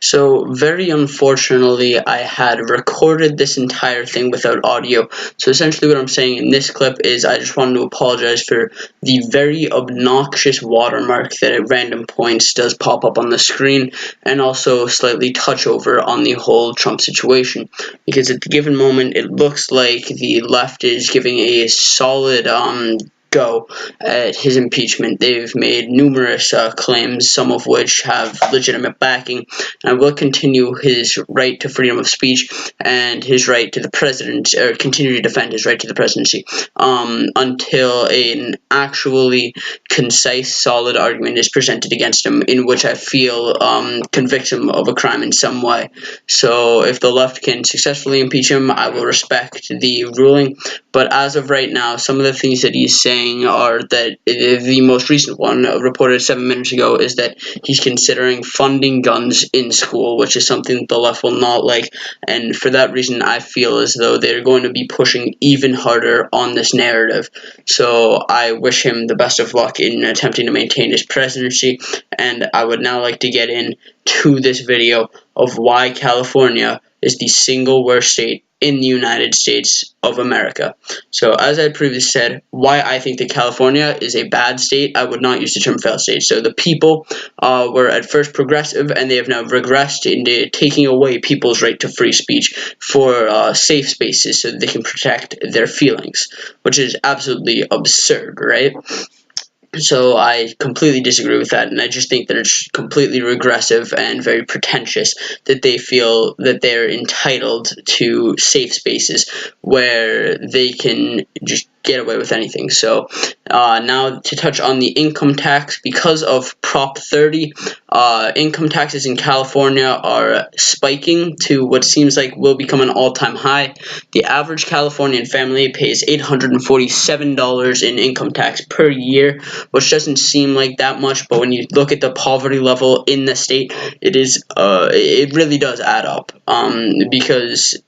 So, very unfortunately, I had recorded this entire thing without audio. So, essentially, what I'm saying in this clip is I just wanted to apologize for the very obnoxious watermark that at random points does pop up on the screen, and also slightly touch over on the whole Trump situation. Because at the given moment, it looks like the left is giving a solid go at his impeachment. They've made numerous claims, some of which have legitimate backing, and will continue his right to freedom of speech and his right to the president, or continue to defend his right to the presidency, until an actually concise, solid argument is presented against him, in which I feel convicts him of a crime in some way. So if the left can successfully impeach him, I will respect the ruling. But as of right now, some of the things that he's saying are that the most recent one, reported 7 minutes ago, is that he's considering funding guns in school, which is something that the left will not like. And for that reason, I feel as though they're going to be pushing even harder on this narrative. So I wish him the best of luck in attempting to maintain his presidency. And I would now like to get into this video of why California is the single worst state in the United States of America. So, as I previously said, why I think that California is a bad state, I would not use the term failed state. So, the people were at first progressive, and they have now regressed into taking away people's right to free speech for safe spaces so that they can protect their feelings, which is absolutely absurd, right? So I completely disagree with that, and I just think that it's completely regressive and very pretentious that they feel that they're entitled to safe spaces where they can just get away with anything. So now to touch on the income tax, because of Prop 30, income taxes in California are spiking to what seems like will become an all-time high. The average Californian family pays $847 in income tax per year, which doesn't seem like that much, but when you look at the poverty level in the state, it really does add up. Because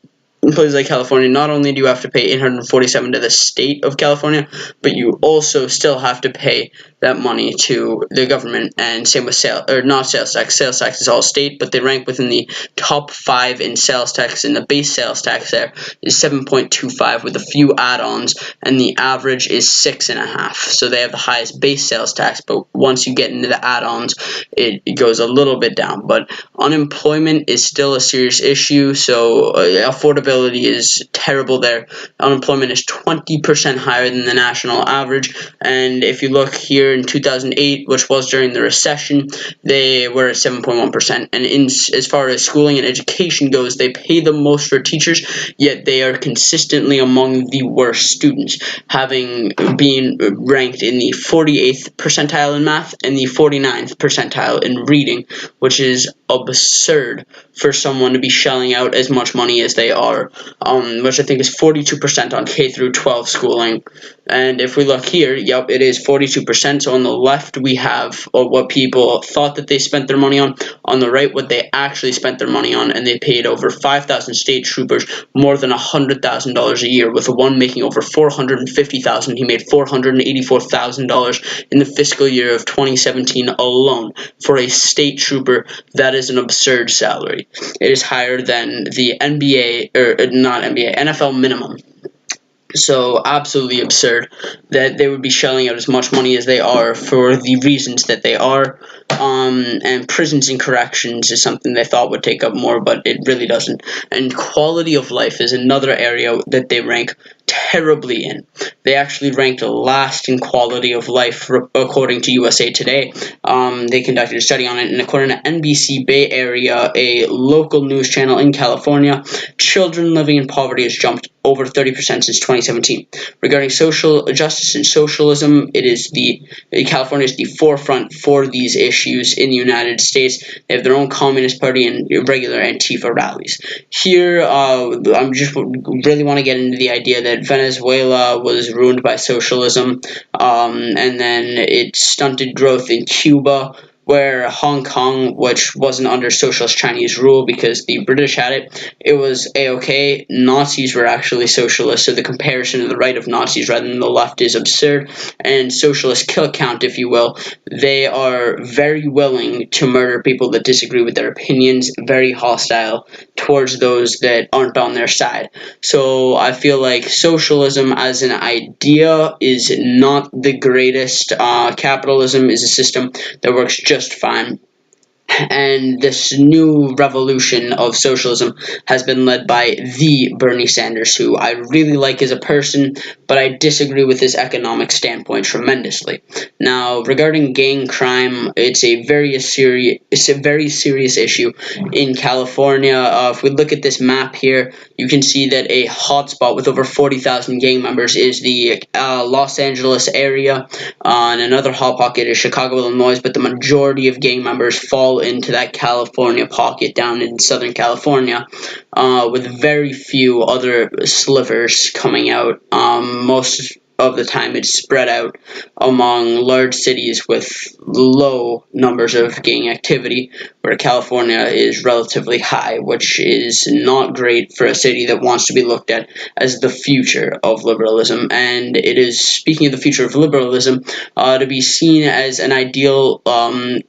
in places like California, not only do you have to pay $847 to the state of California, but you also still have to pay that money to the government. And same with not sales tax. Sales tax is all state, but they rank within the top 5 in sales tax, and the base sales tax there is 7.25 with a few add-ons, and the average is 6.5. So they have the highest base sales tax, but once you get into the add-ons, it goes a little bit down. But unemployment is still a serious issue, so affordability is terrible there. Unemployment is 20% higher than the national average, and if you look here in 2008, which was during the recession, they were at 7.1%. And as far as schooling and education goes, they pay the most for teachers, yet they are consistently among the worst students, having been ranked in the 48th percentile in math and the 49th percentile in reading, which is absurd for someone to be shelling out as much money as they are, which I think is 42% on K through 12 schooling. And if we look here, yep, it is 42%. So on the left, we have what people thought that they spent their money on. On the right, what they actually spent their money on, and they paid over 5,000 state troopers more than $100,000 a year, with one making over $450,000. He made $484,000 in the fiscal year of 2017 alone. For a state trooper, that is an absurd salary. It is higher than the NBA, or not NBA, NFL minimum. So absolutely absurd that they would be shelling out as much money as they are for the reasons that they are. And prisons and corrections is something they thought would take up more, but it really doesn't. And quality of life is another area that they rank terribly in. They actually ranked last in quality of life, according to USA Today. They conducted a study on it, and according to NBC Bay Area, a local news channel in California, children living in poverty has jumped over 30% since 2017. Regarding social justice and socialism, California is the forefront for these issues in the United States. They have their own Communist Party and regular Antifa rallies. Here, I just really want to get into the idea that Venezuela was ruined by socialism, and then it stunted growth in Cuba, where Hong Kong, which wasn't under socialist Chinese rule because the British had it, it was a-okay. Nazis were actually socialists, so the comparison to the right of Nazis rather than the left is absurd. And socialist kill count, if you will, they are very willing to murder people that disagree with their opinions, very hostile towards those that aren't on their side. So I feel like socialism as an idea is not the greatest. Capitalism is a system that works just fine. And this new revolution of socialism has been led by the Bernie Sanders, who I really like as a person, but I disagree with his economic standpoint tremendously. Now, regarding gang crime, it's a very serious issue in California. If we look at this map here, you can see that a hotspot with over 40,000 gang members is the Los Angeles area, and another hot pocket is Chicago, Illinois, but the majority of gang members fall into that California pocket down in Southern California, with very few other slivers coming out. Most of the time it's spread out among large cities with low numbers of gang activity, where California is relatively high, which is not great for a city that wants to be looked at as the future of liberalism. And it is, speaking of the future of liberalism, to be seen as an ideal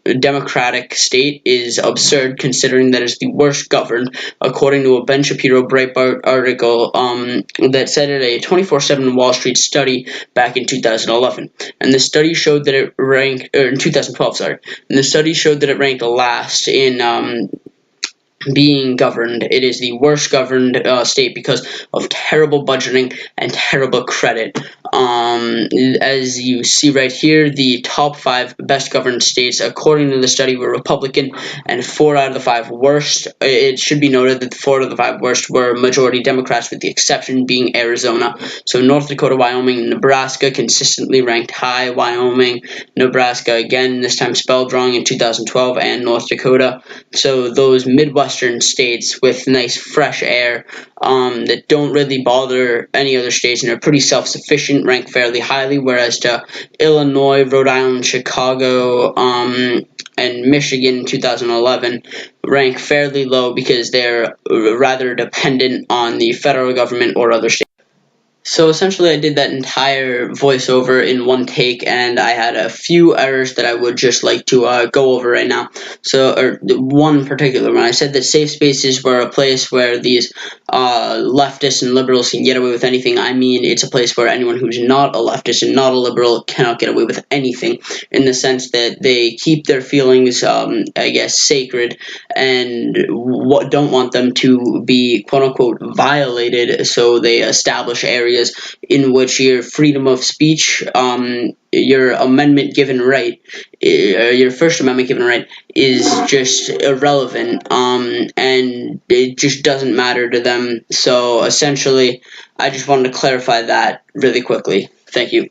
democratic state is absurd, considering that it's the worst governed, according to a Ben Shapiro Breitbart article that cited a 24/7 Wall Street study back in 2011, and the study showed that it ranked, in 2012, sorry, and the study showed that it ranked last in being governed. It is the worst governed state because of terrible budgeting and terrible credit. As you see right here, the top 5 best governed states, according to the study, were Republican, and 4 out of the 5 worst. It should be noted that 4 out of the 5 worst were majority Democrats, with the exception being Arizona. So North Dakota, Wyoming, and Nebraska consistently ranked high. Wyoming, Nebraska, again, this time spelled wrong in 2012, and North Dakota. So those Midwestern states with nice fresh air that don't really bother any other states and are pretty self-sufficient rank fairly highly, whereas to Illinois, Rhode Island, Chicago, and Michigan in 2011 rank fairly low because they're rather dependent on the federal government or other states. So essentially I did that entire voiceover in one take, and I had a few errors that I would just like to go over right now. So, one particular one, I said that safe spaces were a place where these leftists and liberals can get away with anything. I mean, it's a place where anyone who's not a leftist and not a liberal cannot get away with anything, in the sense that they keep their feelings, I guess, sacred, and don't want them to be quote-unquote violated, so they establish areas in which your freedom of speech, your amendment given right, your First Amendment given right, is just irrelevant, and it just doesn't matter to them. So essentially, I just wanted to clarify that really quickly. Thank you.